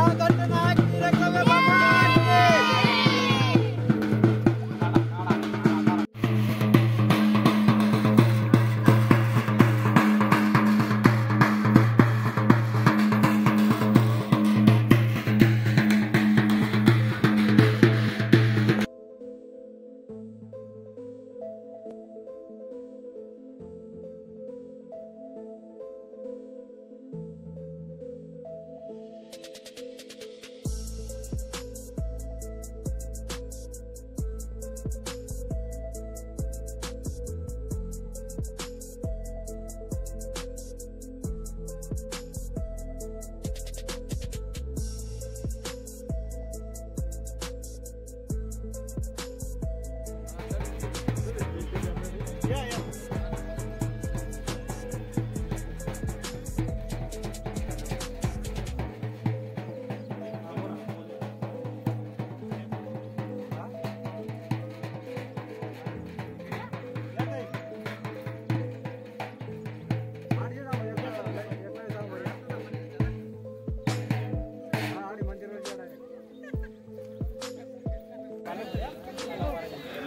महादंडनायक वीर एकलव्य भगवान की।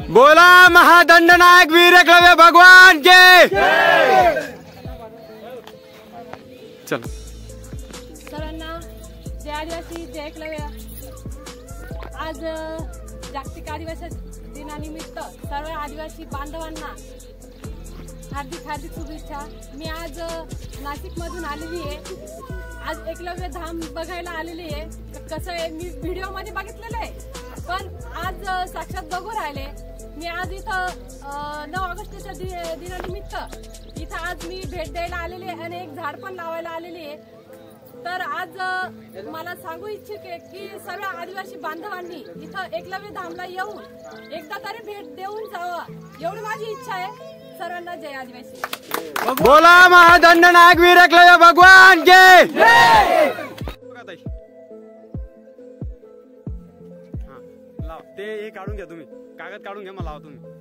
बोला महादंडनायक वीर एकलव्य भगवान के। चलो सरांना जय आदिवासी जय एकलव्य। आज जागतिक आदिवासी दिनानिमित्त सर्व आदिवासी बांधवांना हार्दिक हार्दिक शुभेच्छा। मी आज नाशिक मधून आलेली आहे। आज एकलव्य धाम बघायला आलेली आहे। कसं आहे मी व्हिडिओ मध्ये बघितलेलं आहे, पण आज साक्षात बघू राहिले। मी आज इथं 9 ऑगस्टच्या दिनानिमित्त इथं आज मी भेट द्यायला आलेली आहे आणि एक झाड पण लावायला आलेली आहे। तर आज मला सांगू इच्छिते की सर्व आदिवासी बांधवांनी इथं एकलव्य धामला येऊन एकदा तरी भेट देऊन जावं, एवढी माझी इच्छा आहे। सर्वांना जय आदिवासी। बोला महादंडनायक वीर एकलव्य भगवान के। ते काढून घ्या तुम्ही, कागद काढून घ्या, मला लावा तुम्ही।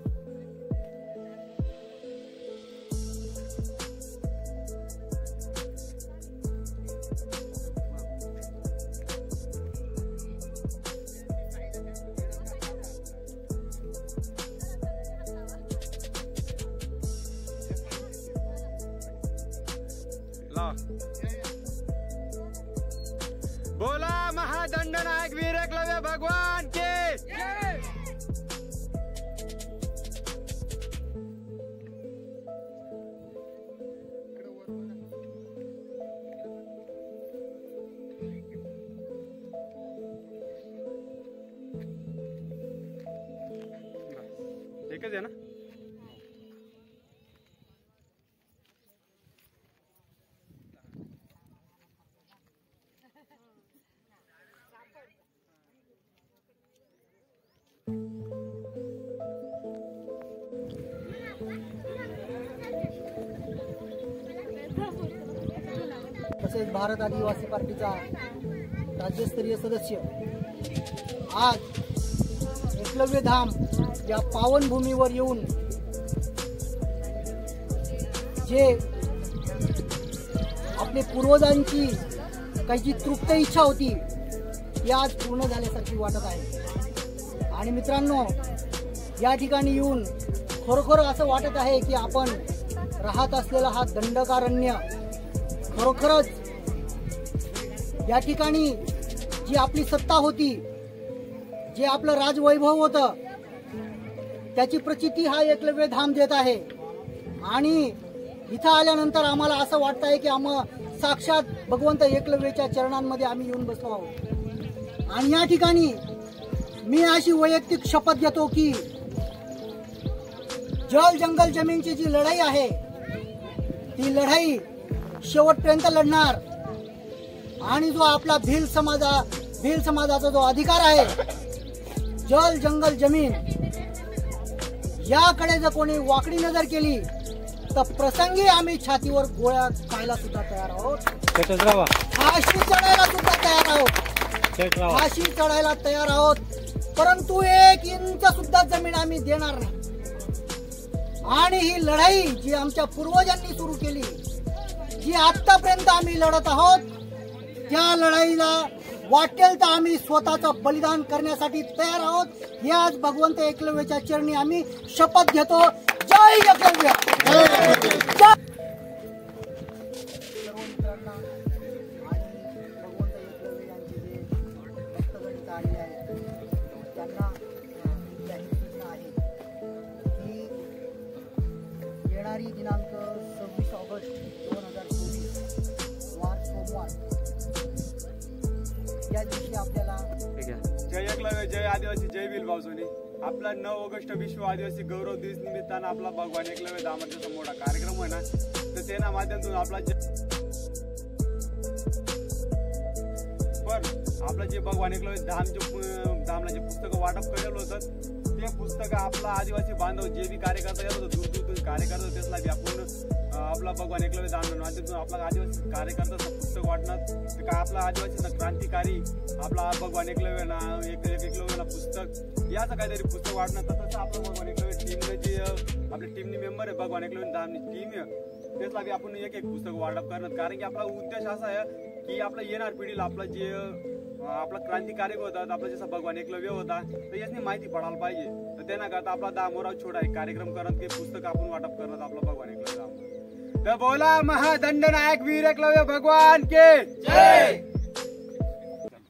बोला महादंडनायक वीर एकलव्य भगवान के। एकच आहे ना? तसेच भारत आदिवासी पार्टीचा राज्यस्तरीय सदस्य आज एकलव्य धाम या पावनभूमीवर येऊन जे आपले पूर्वजांची काही जी तृप्त इच्छा होती ती आज पूर्ण झाल्यासारखी वाटत आहे। आणि मित्रांनो, या ठिकाणी येऊन खरोखर असं वाटत आहे की आपण राहत असलेला हा दंडकारण्य खरोखरच या ठिकाणी जी आपली सत्ता होती, जे आपलं राजवैभव होतं, त्याची प्रचिती हा एकलव्य धाम देत आहे। आणि इथं आल्यानंतर आम्हाला असं वाटत आहे की साक्षात भगवंत एकलव्याच्या चरणांमध्ये आम्ही येऊन बसलो आहोत। आणि या ठिकाणी मी अशी वैयक्तिक शपथ घेतो की जल जंगल जमीनची जी लढाई आहे ती लढाई शेवटपर्यंत लढणार। आणि जो आपला भिल समाजाचा जो अधिकार आहे, जल जंगल जमीन, याकडे जर कोणी वाकडी नजर केली तर प्रसंगी आम्ही छातीवर गोळ्या खायला सुद्धा तयार आहोत, फाशी चढायला सुद्धा तयार आहोत, फाशी चढायला तयार आहोत। परंतु 1 इंच सुद्धा जमीन आम्ही देणार नाही। आणि ही लढाई जी आमच्या पूर्वजांनी सुरू केली, जी आतापर्यंत आम्ही लढत आहोत, त्या लढाईला वाटेल तर आम्ही स्वतःचं बलिदान करण्यासाठी तयार आहोत. हे आज भगवंत एकलव्याच्या चरणी आम्ही शपथ घेतो. जय एकलव्य. सर्व मित्रांना आणि भगवंत एकलव्य यांचे जे भक्तगण इथं आलेले आहेत त्यांना जाहीर सूचना आहे की येणारी दिनांक 26 ऑगस्ट 2024 वार सोमवार या दिवशी आपल्याला जय एकलव्य, जय आदिवासी, जय भील भाऊसोनी. आपला 9 ऑगस्ट विश्व आदिवासी गौरव दिवस निमित्तानं आपला भगवान एकलव्य दामोदरचा मोठा कार्यक्रम आहे ना, तर त्या माध्यमातून आपला जे भगवान एकलव्य धामला जे पुस्तकं वाटप केलेलं होतं ते पुस्तकं आपला आदिवासी बांधव जे बी कार्यकर्ता येत होतं दूर कार्यकर्ता त्यातला बी आपण आपला भगवान एकलव्य दाम माध्यमातून आपला आदिवासी कार्यकर्त्याचं पुस्तक वाटणार. ते काय आपला आदिवासी क्रांतिकारी आपला भगवान एकलव्यना एकलव्यना पुस्तक याचं काहीतरी पुस्तक वाटणार. तसंच आपलं भगवान एकलव्य टीमने जे आपल्या टीमनी मेंबर आहे भगवान एकलव्य दामनी टीम आहे त्यातला बी आपण एक पुस्तक वाटप करणार. कारण की आपला उद्देश असा आहे की आपल्या येणार पिढीला आपला जे आपला क्रांतिकारी होता आपला जसा भगवान एकलव्य होता तर याची माहिती पडायला पाहिजे. तर त्यानंकरता आपला दामोराव छोटा एक कार्यक्रम करत की पुस्तक आपण वाटप करत आपला भगवान एकलव्य. तर बोला महादंड नायक वीर एकलव्य भगवान के जय.